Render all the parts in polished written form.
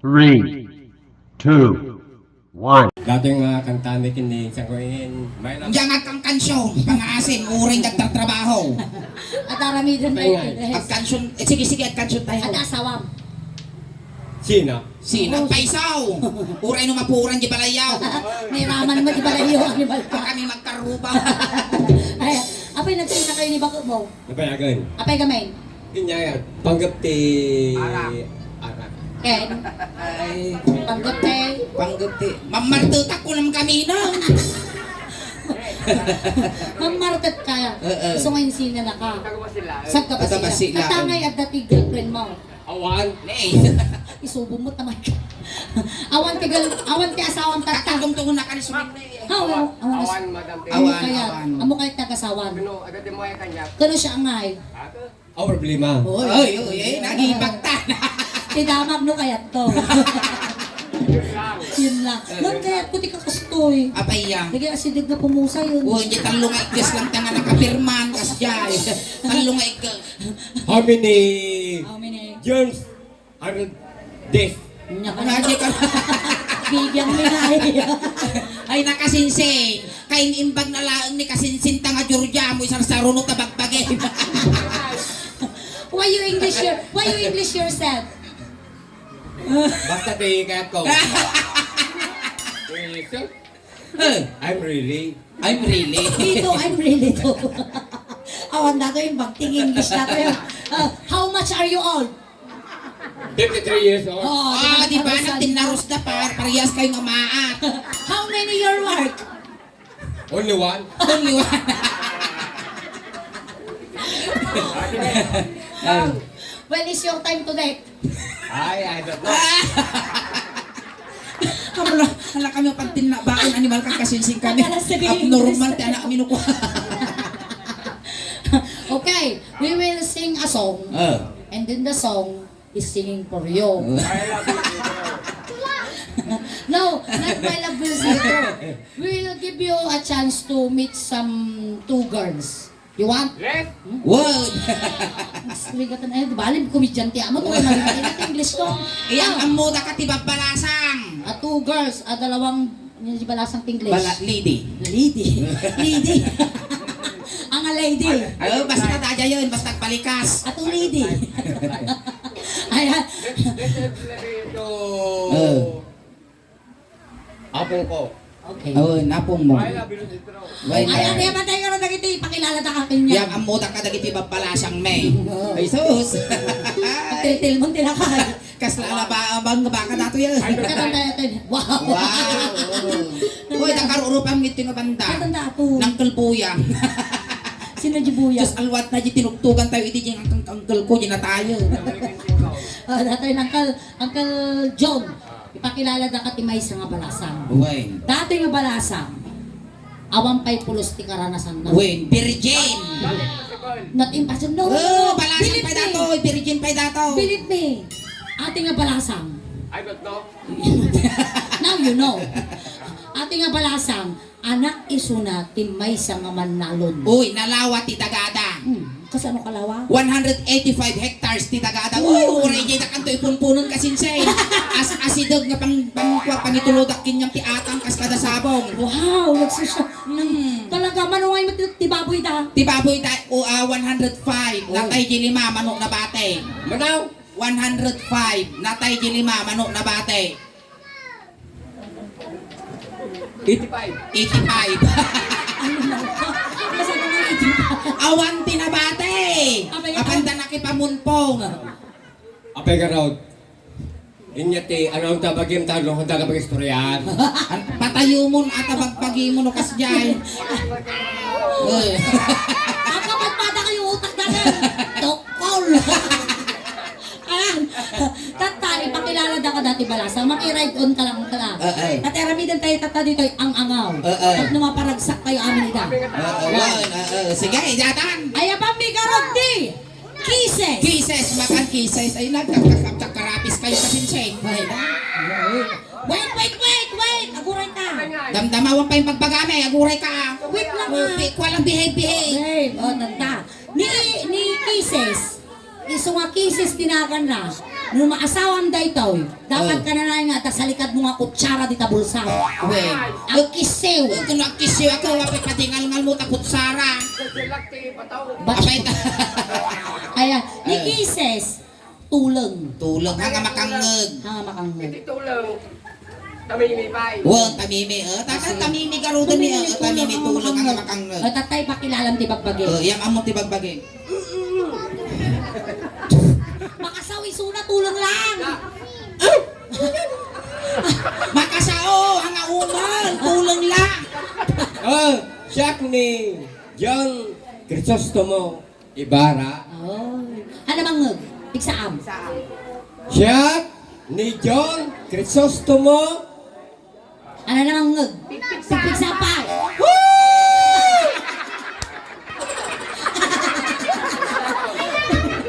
3, 2, 1. Dating kanta ni kini sa kuin. May lang. Diyan kang kansyon, pang-aasin, uring nagtatrabaho. At aramidan tayo. At kansyon, sige, at kansyon tayo. At asawam. Sino? Sino? Paisaw! Uray no mapuran di balayaw. May raman mo, di ba layo, animal ka? Kami magkaruba. Ay, apay nagsalita kayo ni Bakot mo? Napayagan. Apay gamay? Inya panggap ti Arak. Ken? Ay, Panggap kay? pangguti. Mamartutak ko naman kami na. Mamarket ka. Gusto ngayon sila na ka. Sag ka ba Taga sila? Basila. Katangay at dati girlfriend mo. Awan. Nee. Isubo mo tamay ka. awan ti asawang tatang. Kakatungtungan na kanis mo. Awan madam ti. Awan. Kaya, amo kayo tagasawan. Ano agad mo ay kanya. Kano siya angay? Ang problema. Oy, nagibagtan. Tidamag no kayat to. Yun lang. Doon kayat ko ti kakastoy. Apay yang. Lagi asidig na pumusa yun. Oh, hindi talong ikas lang tanga nakapirman kas jay. Talong ikas. How many How many? germs are this? Nya ka Ano ka? Bigyan mo ay. Ay nakasinsing. Kain imbag na laang ni kasinsin tanga Georgia mo isang saruno tabagbagay. Why you English yourself? Basta ti kaya ko. I'm really. I'm really. Dito, I'm really to. Awan na to yung bagting English na to yun. How much are you old? 53 years old. Di ba natin naros na parehas kayong umaat. How many your work? Only one. Only one. When is your time to date? I don't know. Hala kami pagtin na baon animal kang kasinsing kami. Akala sabihin Abnormal ti anak minukuha. Okay, we will sing a song. And then the song is singing for you. No, not my love will zero. We will give you a chance to meet some two girls. You want? Yes. Wow. Ligatan ay balim komedyante amo to marinig English ko. Iyang amuda ka ti babalasang. Two girls, dalawang yung si balasang English. Lady. Lady. Lady. Ang lady. Ay, basta taja yun, basta palikas. Atong lady. Ayan. Ito. Apong ko. Okay. Oh, napong mo. I love you, Citro. Ayan, ayan, matay ka na dagiti. Pakilala ta akin niya. Yang amuda ka dagiti babalasang may. Ay sus. Til mo tilakay. Kasla ba bang baka dato yan. Katanda natin. Wow. Wow. Hoy, nakarurupan ngiti nga banda. Katanda ako. Nang kalbuya. Sino Jibuya? Just alwat na di tinugtugan tayo iti yung angkal ko di na tayo. Datoy Uncle John. Ipakilala da ka ti may nga balasang. Uwen. Dati nga balasang. Awang pay pulos ti karanasan na. Uwen, virgin. Not impossible. No. Oh, balasang Believe pa me. dato, virgin pa dato. Believe me. Ate nga balasang. I don't know. Now you know. Ate nga balasang. Anak isuna ti may nga manalon. Uy, nalawa ti Tagada. Kasi ano kalawa? 185 hectares ti Tagada. Uy, uray jay na kanto ipunpunon kasinsay. Asidog nga pangituludak kinyang ti atang kas kada sabong. Wow, nagsusya. Talaga, manuway mo ti baboy da. Ti baboy ta 105, natay di 5 manok na bate. Manaw. 105, natay di 5 manok na bate. 85. 85. Ano na? Kasi naman ito. Awan tinabate. Apanda nakipamunpong. Apay ka raw. Inyati, ano ang tabagim talo kung tagapag istoryan? Patayo mo at abagpagi mo no kasjay. Ang kapatpada kayo utak na rin. Dokol. Ayan. Tata, ipakilala da ka dati balasang. Maki-ride on ka lang ka lang. Tateramidan tayo tata dito ang angaw. At numaparagsak kayo amin ida. Sige, jatan. Ay, pambi karot di. Kisses. Kisses, makan kisses. Ay, nagkakapis kayo kasinsay. Wait. Aguray ka. Damdamawan pa yung pagpagami, aguray ka. Wait lang Walang behave. Babe, tanda. Ni Kisses. Iso nga Kisses tinakan na. Nung maasawang daytoy, dapat ka na nga ta sa likad mo nga kutsara di ta bulsa. Wen. Ang kisew. Kung nakisiw ako, wapit patingal-ngal mo ta kutsara. Apay ta. Ayan, ni Kisses, tuleng. Tulog nga makangeg. Hanga makangeg. Wen, tamimi. Takan tamimi garuda ni tamimi tulog nga makangeg. Tatay pakilalam ti bagbagi. Yang amo ti bagbagi. Makasawi suna tuleng lang. Makasao, hanga umal, tulong lang. Siya ni John Crisostomo Ibarra. Oh. Ano mangeg? Pigsaam. Siya ni John Crisostomo Ano na mangeg? Pigsapan.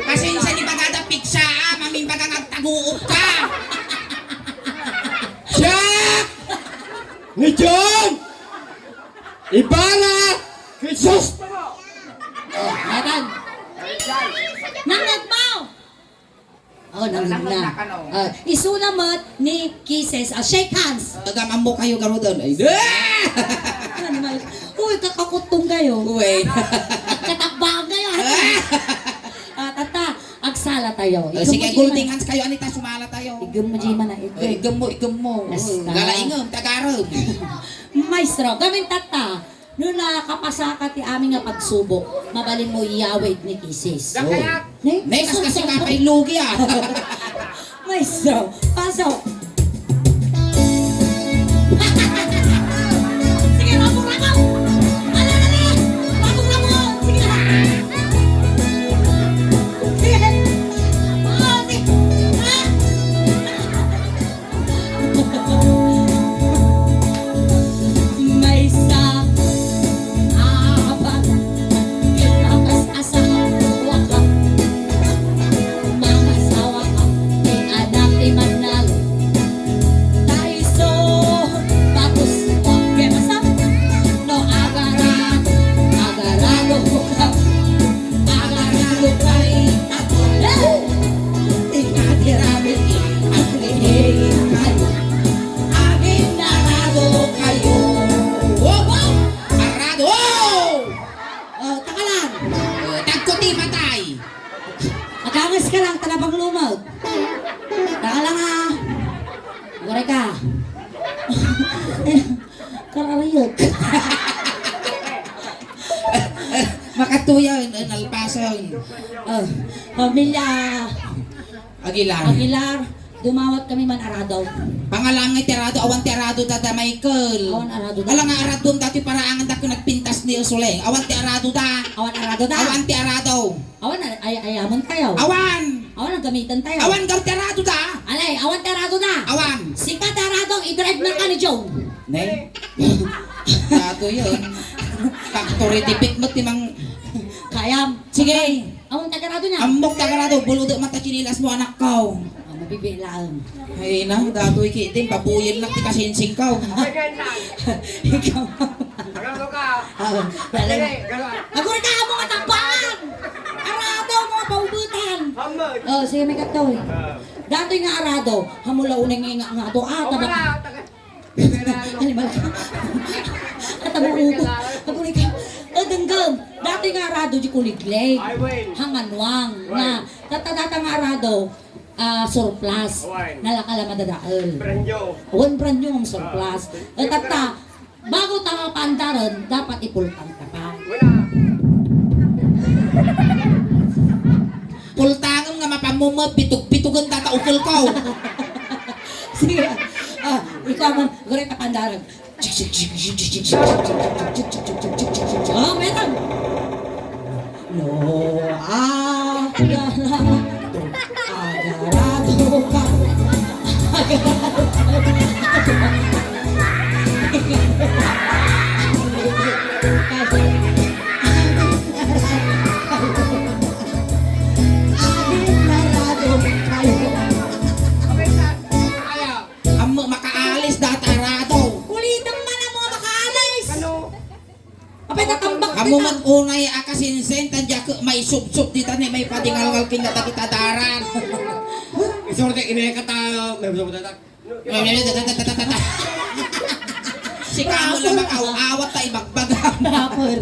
Pasensya ni bagada piksa, mamin baga nagtaguop ka. Siya ni John Ibarra Crisostomo. Ayan. Nangeg mo! Oh, nangeg na. Isuna mo't ni Kisses. Shake hands. Tagaman mo kayo garudon. Ay, Uy, kakakutong kayo. Wait. Katakbang kayo. Tata, agsala tayo. Sige, golden hands kayo, anita sumala tayo. Igam mo, Jima na. Igam mo. Basta. Galaingom, tagarog. Maestro, gamin tata. Noon nakakapasa ti aming nga pagsubok, mabalin mo iyawid ni Kisses. Nekas kasi kapay lugi ah. Maestro, pasok. Sige, rabong-rabong! Ala! Rabong-rabong! Sige na! Sige! Oh, sige! May sa apat, ikakas asang wakap, mga sawa ka, di anak di manal. Tayo so, batos ko, kaya basta, no agarado ka, agarado kay ako. Tingadiramit ang lihin kayo, aking narado kayo. Wow! Arado! Oh, taka lang. Tagkuti matay. Magangas ka lang, talabang lumag. Taka lang ha. Guray ka. Kararayot. Makatuya, nalpasan. Pamilya Agilan. Aguilar, dumawat kami man aradaw. Pangalangay tirado, awan tirado dada Michael. Awan arado da. Alang nga aradon dati paraangan dako nagpintas ni Usuleng. Awan ti arado da. Awan arado da. Awan ti arado. Awan ayamon tayo. Awan. Awan ang gamitan tayo. Awan gaw ti arado da. Alay, awan tarado da. Awan. Sikat aradong i-drive na ka ni Joe. Ne? Tato yun. Factory tipik mo timang. Kayam. Sige. Awan tagarado niya. Ambok tagarado. Buludo mata chinilas mo anak ko. Mabibilaan. Ay na, datoy kitin. Papuyin lang ti kasinsing ko. Ikaw. Ako rin ka mo nga tampan! Arado mga paubutan! Oh, sige may katoy. Datoy nga arado, hamula unang nga ato. Tabak. Animal ka. Ataburugo. Ako rin ka. Danggam. Datoy nga arado di kuligleg. Hanganwang. Na. Tata nga arado. Surplus. Nalakala madadaal. Awan branyo ang surplus. Tata. Bago tama pandaran, dapat ipultang ka pa. Pultangan nga mapamumot, pitug-pitugan tata ukol ko. Sige. Ikaw man, gure ka pandaran. Oh, metan. No, agarado ka. Amo makaalis data arado. Ulitan man ang mga makaalis. Apay natambak Amo kita. man unay akasinsen tadya ko may sub-sub dita ni may patingal-ngal kinata kita daran. Isorte, inayakata, may gusto mo tatak. Si Kamo lang makaawat ta ibagbagan. Rapper.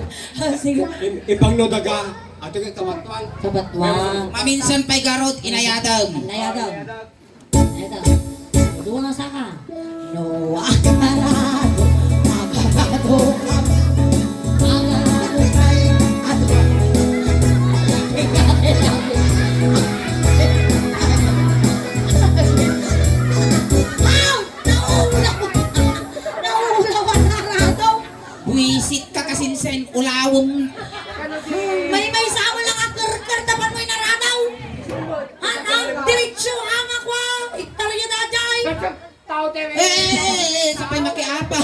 Sige. Ibang no daga. Ato kay kawatuan. Kabatwang. Maminsan pa'y garot inayadam. Nayadaw. Nayadaw. Dua nga saka. No, akarado. Akarado. Akarado kay ato. Ow! Naulaw! Naulaw ang narado. Buisit ka kasinsen ulawom. May sama lang ang karkar dapat mo'y naradaw. Ang diretsyo ang ako. Italya na jay. Sapay makiapa.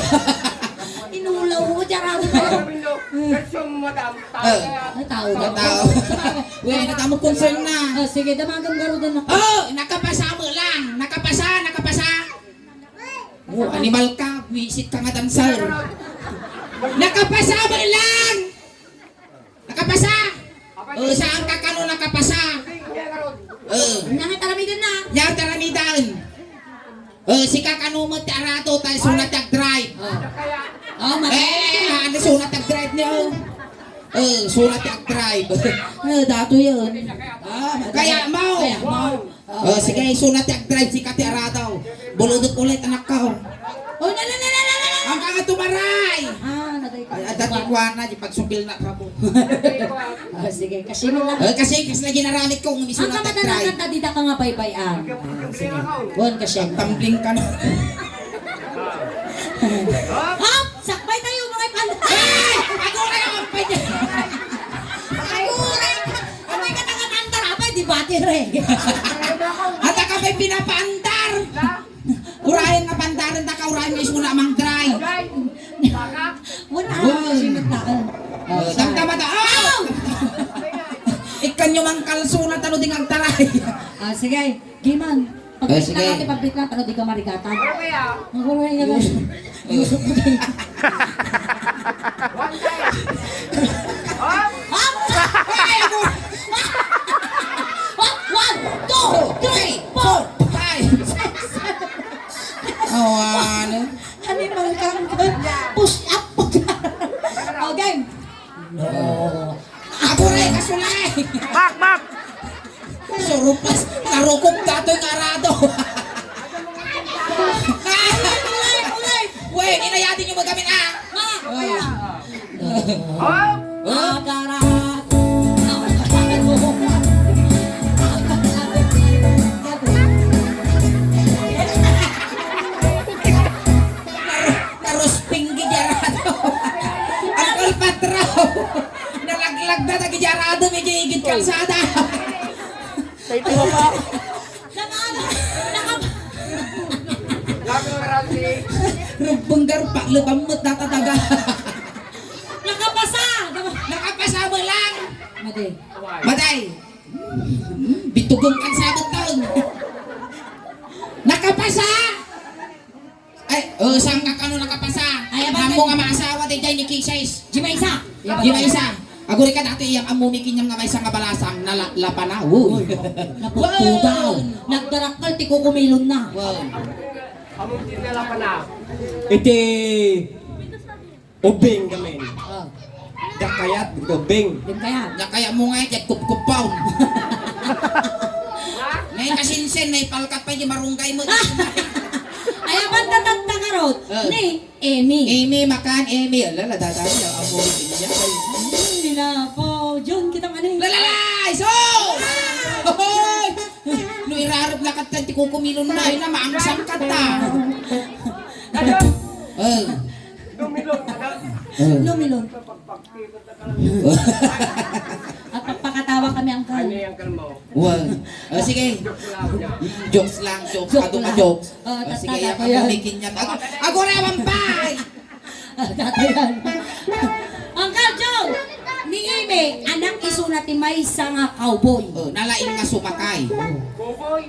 Inulaw mo jarado kayo. Ay, tao na. Tao. Weh, natamo concern na. Sige, damagang garudan ako. Oh, nakapasa mo lang. Nakapasa. Oh, animal ka. Wisit ka nga dancer. Nakapasa mo lang. Nakapasa. Oh, saan ka kano nakapasa? Oh, Nangitaramidan na. yar taramidan. Oh, si kakano mo ti arato tayo sunat tag drive. Oh, mati. Ano sunat tag drive niyo? Sunat tag drive. Dato yun. Kaya mo. Kaya mo. Sige, sunat tag drive si kati arato. Buludot ulit anak ko. Oh, na. Ang kanga tumaray. Naday ka. Ay, dati ko na, di pagsupil na rabo. Sige, kasi mo lang. Kasi na ginaramit ko, Ang umisunat tag kamadalakan drive. ta dita ka nga paypayan. Sige. Bon kasi. Tumbling ka na. Hop! Sakbay tayo mga panda. Ako kayo ang pwede. Aguray! Kamay ka tangan-antar apay, di bati re. At ka may pinapaandar. Urayan nga pandaran na ka, urayan nga ismula amang dry. Wala. Wow. Simot na ka. Damdamata. Ikan nyo mang kalsunat, ano ding ang taray. Sige, Giman. Pag-bit Sige. na natin, pag-bit na, ano di ka marigatan. Ang kuray nga lang. Yusuf mo kayo. Hop! Ay, ako. Hop! 1, 2, 3, 4. Ay. Ano? Animal kang push up. Okay. No. Ako rin, kasulay. Mak. Surupas, narukog dato yung arado. Ulay! Wey, inayatin nyo magamin Ma! Ah. Akarat! Narusping gijarado. Ang kalpatraw. Nalaglag na gijarado, medyo higit kalsada. Rumbang pa, lubamot na tataga. Nakapasa! Nakapasa mo lang. Mati. Maday. Bitugong kang sabot taon. Nakapasa! Ay, saan ka kano nakapasa? Ay, abang- Amo nga maasawa di jay ni Kisses. Jimaysa! Di ba isa? Aguri ka dati iyang amumikin niyang nga may isang kabalasang nalapa na. Uy. Naputudaw! Nagdarakal, ti kukumilon na. Wow. Iti ubing gamin. Oh, Dakayat ubing. din kaya. Ya kaya mo nga ito, kup-kupaw. Ngayon kasinsen, may palkat pa yung marunggay mo. Ay, abang tatantangarot ni Amy. Amy, makan, Amy. Alala, dadami na amumikin niya. Hindi na po. John, kita man eh. Lalalay! So! Hoy! No irarap na kata, ti kukumilon na. Yun na, maangsam kata. Lumilon. At pagpakatawa kami ang kal. Well, sige. Jokes lang, jokes. Joke Adong lang. jokes. Sige, Tatata yung ko yan. amumikin niya. Ako rin, wampay! Tatayan. Uncle Joe! Ni Amy, anang isunat ni Maysa nga cowboy. Nalain nga sumakay.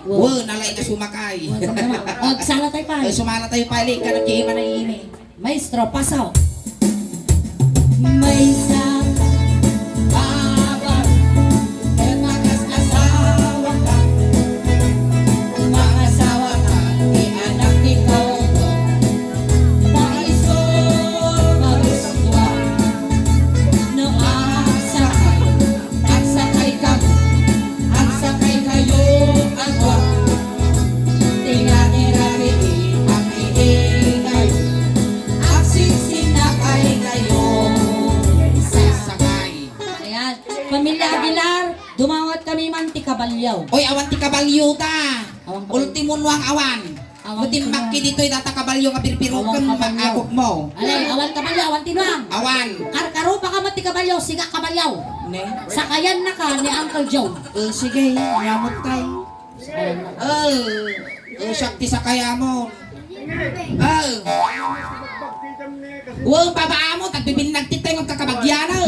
Wow. Nalain nga sumakay. Magsala tayo pa. Sumala tayo palik ka ng kihima na ini. Maestro, pasaw. Maysa, abang, kemakas asawa ka. Pamilya Aguilar, dumawat kami man ti Kabalyaw. Oy, awan ti kabalyo ta. Awang kabalyo. Ultimo nuang awan. Awang Buti kabalyo. makki dito'y data kabalyo nga pirpirukan Awang kabalyo. maagok mo. Alay, awan Kabalyaw, awan tinuang. Awan. Karkaro pa ka man ti Kabalyaw, siga Kabalyaw. Ne? Sakayan na ka ni Uncle Joe. Sige, yamot kay. Sakayan na ka. Sakti sa kaya mo. Wow, babaa mo, tagbibinag titay ng kakabagyana.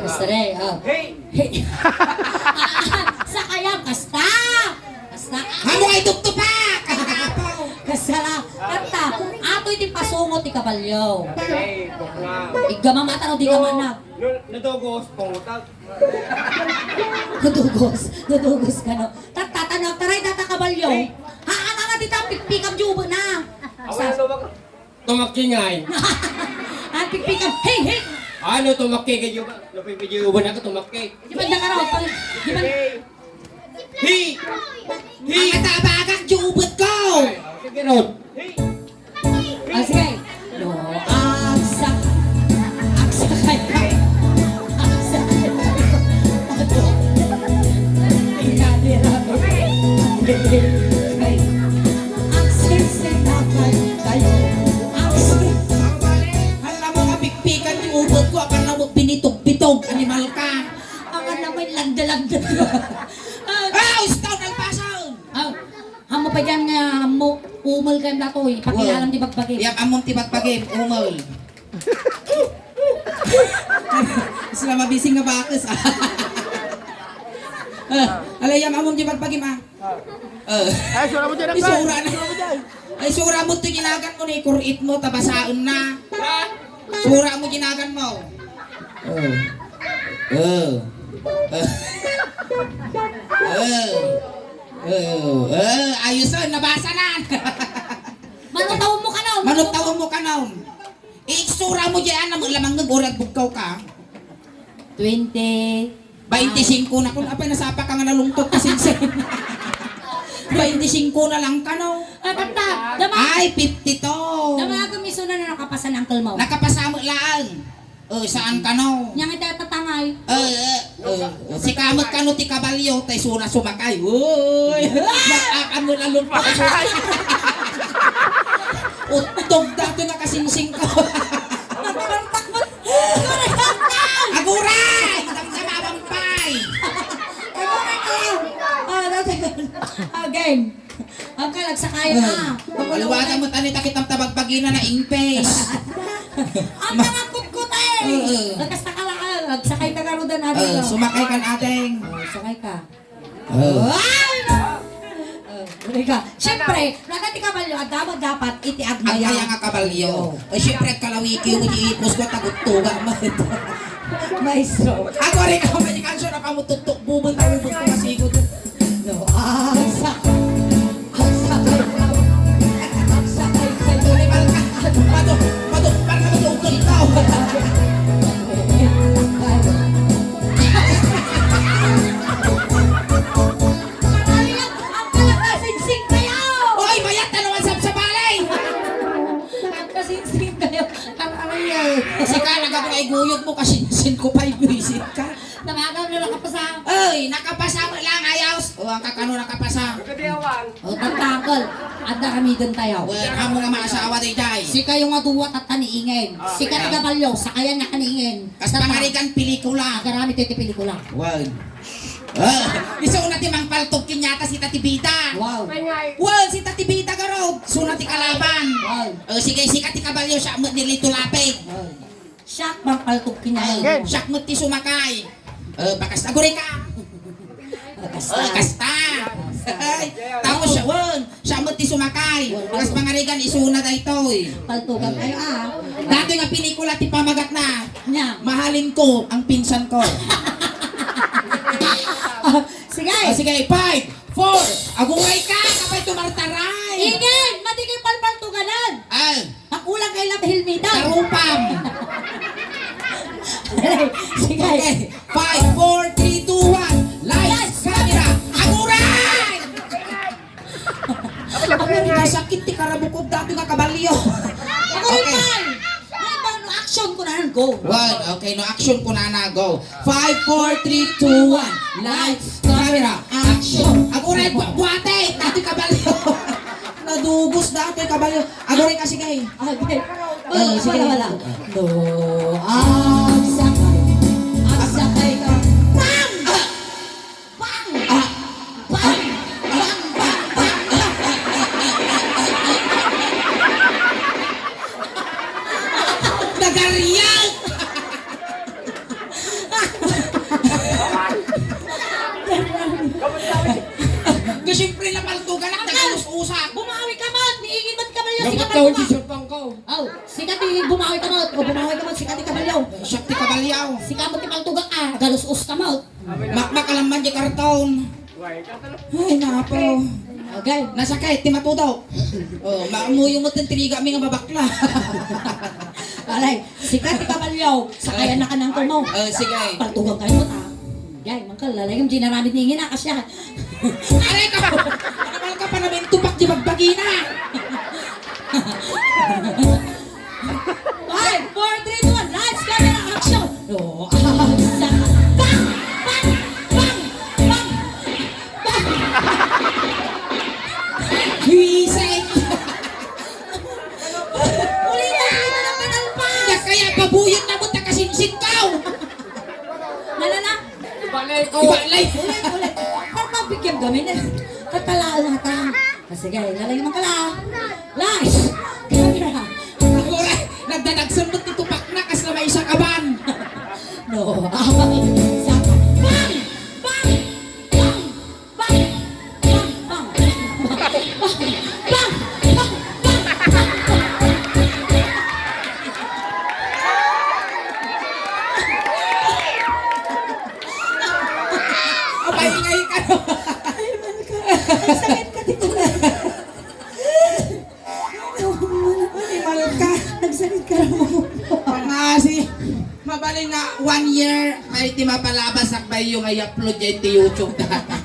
Gusto rin, Hey! Sakayan, kasta! Kasta! Hamo ay tuktupa! Kakapaw! Kasala! Kanta! Ato iti pasungot ti Kabalyaw. Igama matanaw di kamanag. Nadogos, pangutag. Nadugos ka no. Tatanag, taray data Kabalyaw. Haan na ti pikam jubo na. Tumakingay. Ang pikam, hey! Ano tumakay kayo ba? Napipidyo ba na ka tumakay? Di ba na ka raw? Di ba? Hi! Mga tabagak jubot ko! Sige ron. Ah, sige. No, aksa kay. Aksa kay. Tinadira ko. Kayo. Alam mo ka, pikpikan yung ubot ko, akan na huwag binitog-bitog, animal ka. Ang naman lagda-lagda. Ustaw ng pasaw! Hamo pa dyan nga, umal kayo latoy. Pakilalang di bagpagin. Yap, among tibag-pagim, umol. Sila mabising nga bakis, alayam, among tibag-pagim, Ay, sura mo dyan Isura na. Ay, sura mo ito ginagan mo na, ikurit mo, tabasaon na. Sura mo ginagan mo. Ayos o, nabasa na. Manutaw mo ka na. Manutawang mo ka na. Iksura mo dyan, lamang nag-urag bugkaw ka. 20. 25 na kung apay nasapa ka nga nalungkot ka sinsin. 25 na lang ka no. Kanta. Ay, 50 to. Damagamiso na nakapasan ang uncle mo. Nakapasamo lang. Saan ka no? Yang ito tatangay. Si kamot ka no ti kabalyo, tay suna sumakay. Uy! Nakakan mo na lumpa. Utog dato nga kasinsing ko. Takot. Aguray! Damdamabang pay! Again. Ang kalagsakayan na. Maluwagan mo tanita kitang tabagbagina na ingpes. Ang nangakot-kot Lakas na kalakal. Sakay ka karudan natin. Sumakay kan ating. Sakay ka. Ay! Uli ka. Siyempre, nagati Kabalyo, at dapat itiag mo Ang yan. kaya nga kabalyo. Siyempre kalawiki mo iipos ko taguttuga mo. Maestro. Ako rin ako may kansyo na pamututok bubon tayo bubon ko masigod. No, ang sakay. Ang sakay ka. Ang sakay ka. Tulimal ka. Pato, parang matutol ka. Ang kalakasinsing kayo! Oy, mayat na naman sa balay. Ang kasinsing kayo. Ang arayaw. Kasi ka, nagagawin guyot mo kasi sin ko pa ibuisit ka. Namagaw na lang kapasa. Oy, nakapasa mo lang ayaws. O, ang kakano nakapasa. O, tatangkol. Ada kami dun tayo. Well, amo nga maasawa day day. Si kayo nga duwat at taniingin. Si ka Kabalyo, sa kaya na kaniingin. Kas pangarikan pelikula. Agarami ito pelikula. Wow. Iso na ti mang paltok kinyata si Tati Bita. Wow. Wow, si Tati Bita garog. Suna ti kalaban. Wow. Sige, si Kati Kabalyo siya mo nilito lapig. Siyak bang paltok kinay. Siya mo ti sumakay. Bakas naguri ka. Kasta. Tapos siya, siya mo ti sumakay. Bakas pangarikan isuna da ito. Paltugan kayo Dati nga pelikula ti pamagat na. Nya. Mahalin ko ang pinsan ko. Sige. Sige, 5, 4, aguray ka, kapay tumartaray. Ingin! Matigay palpaltuganan! Pakulang kay Lab Hilmida. Karupam. Sige. Okay, 5, 4, 3, 2, 1, lights, camera, aguray! Ako rin sakit ti karabukog dati nga kabalyo. Ako rin man! May bang action ko na nun. go. One, okay, no action ko na go. 5, 4, 3, 2, 1. Lights, camera, action. Aguray, buwate! Dati kabalyo. Nadubos dati kabalyo. Aguray kasi kay. Okay. Sige. Wala. Do, agsakay ka. Bang! Bang! Bang! Nagariyaw! Siyempre na paltugan lang, tagalus-usak. Bumawi ka man! Niingin man ka man yung Dapat sikat daw ang hindi bumawi. sirpang ko. Oh, sikat yung bumawi ka man. O bumawi ka man, sikat yung kabalyaw. Shakti kabalyaw. Sikat mo tipaltuga ka, galus-us ka mo. Makmakalaman di karton. Ay, napo. Okay. Nasakay, timatudaw. Oh, maamuyo mo tintiriga mi nga babakla. Alay, sikat yung kabalyaw. Sakayan na ka ng kumo. Sige. Paltugang kayo mo ta. Yay, mangkalalay yung ginaramit ningin na kasi. Aray ka! Nakabal ka pa namin tupak di magbagina. 5, 4, 3, 2, 1, lights, camera, action! Oh, bang! Bang! Bang! Bang! Bang! Huisay! Ulitan ng penalpas! Kaya pabuyot na mo takasinsinkaw! Nalala? Balay ko. Ibalay! Ulit. Parang bigyan kami na. Tatalaan natin. Sige, lalagay naman ka lang. Lights! Camera! Aguray! Nagdanagsan mo titupak na kas na may isang kaban! No, saka. Bang! Bang! Bang! Bang! Bang! Bang! Bang! Bang! Abay, ingay ka no! Ang sakit ka dito na. Imal ka! Nagsakit ka mo. Pangasi! Mabalin nga 1 year ay ti mapalabas akbay yung ay upload dyan ti YouTube data.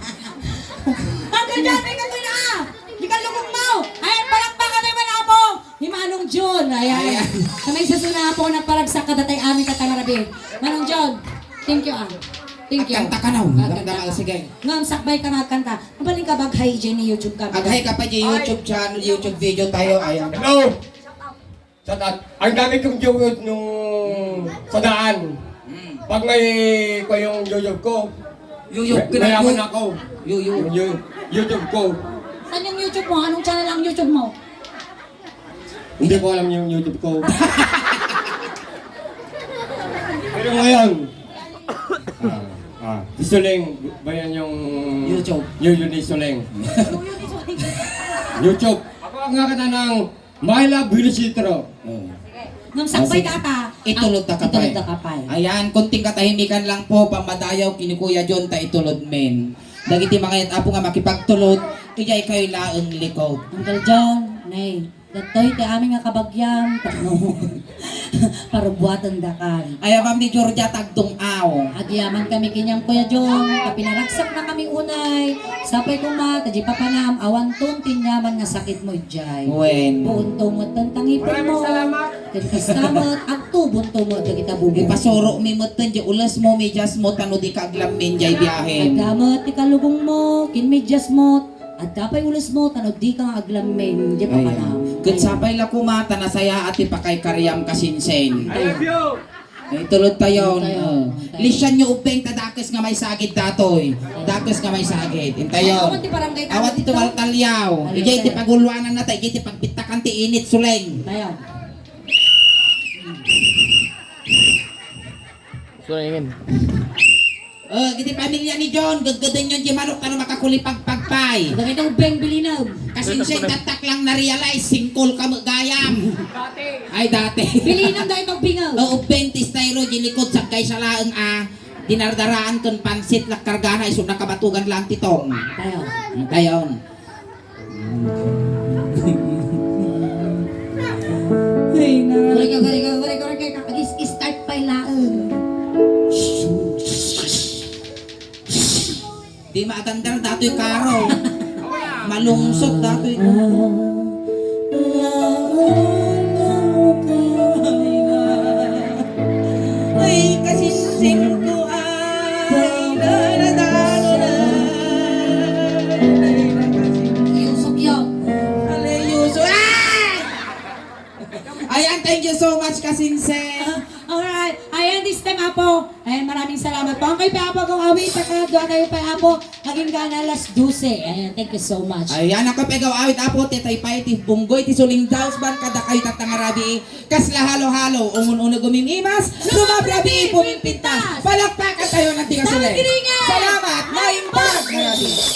Hanggang dyan, may katoy na! Di ka lukong mo! Ay, palakpakan naman ako! Ni Manong John! Ayan. Ayan. Sa may sasuna po na paragsak ka datay amin katangarabi. Manong John, thank you ah. Thank you. Kanta ka na. Kanta Damdam, ka. sige. Ngam, sakbay ka nga kanta. Mabaling ka bag-hi dyan ni YouTube ka. Aghay ka pa dyan YouTube channel, YouTube video tayo. Ayan. Hello! Sa ang dami kong viewers nung sa daan. Pag may ko yung YouTube ko, YouTube mayaman ako. YouTube. Yung YouTube ko. Saan yung YouTube mo? Anong channel ang YouTube mo? Hindi ko alam yung YouTube ko. Pero ngayon, si Soleng, ba yan yung... YouTube. YouTube ni Soleng. YouTube. Ako ang nakakita ng My Love Vilicitro. Ngam, sakbay sige. ka ta. Itulod ta kapay. Itulod ta kapay. Ayan, kunting katahimikan lang po, pamadayaw, kinikuya John ta itulod men. Dagiti makayat apo nga makipagtulod, iyay kayo laeng likod. Uncle John, nay, datoy ti amin nga kabagyam. Parubuatan dakan. Ayaw ma'am ni Georgia tagdong aw. Agyaman kami kinyang Kuya John, kapinaragsak na kami unay. Sapay ko ma, tadi papanam, awan ton tinyaman nga sakit mo jay. Wen. Buon tumot ng tangipon mo. Kaskamat, ang tubon tumot na kita bubo. Ipasuro mi mo tan, ulas mo, medyas mo, tano di kaglam men jay biyahe. Agdamat, ikalugong mo, kinmedyas mo. At kapay ulas mo, tanod di ka nga aglamen, di pa panam. Ket sapay la kumata na saya at ipakay karyam kasinsen. Ay tulod tayo. Lisyan nyo upeng tadakes nga may sagid datoy. Dakes nga may sagid. Intayo. Awan ti barangay Awat ito maltalyaw. Ijay ti pagulwanan na tayo. Ijay ti pagpitakan ti init suleng. Tayo. Sulingin. Giti pamilya ni John. Gaggadan yun di manok tano makakulipag pagpay. Dami ng ubeng bilinam. Kasinsen tatak lang na-realize. Singkol ka magayam. Ay dati. Bilinam dahil magbingaw. Upeng ti styro di likod sa kay sa laeng dinardaraan kon pansit lakkargana iso nakabatugan lang titong. Tayo. Tayon. Ay na. Gari ka. Start pa ilaan. Di maatandar dato'y karo. Malungsot dato'y. Alright. Ayan, this time, Apo. Ayan, maraming salamat po. Ang kay Apo kung awit, saka doon tayo pa, Apo. Haging gana alas 12. Ayan, thank you so much. Ayan, ako pegaw awit apo, titay pay, bunggoy, tisuling daos, ban, kada kayo tatangarabi, kasla halo-halo, ungun-unag gumimimas, lumabrabi, pumimpintas, palakpakan tayo ng tigas ulit. Salamat, Giringan! Salamat, maing bag!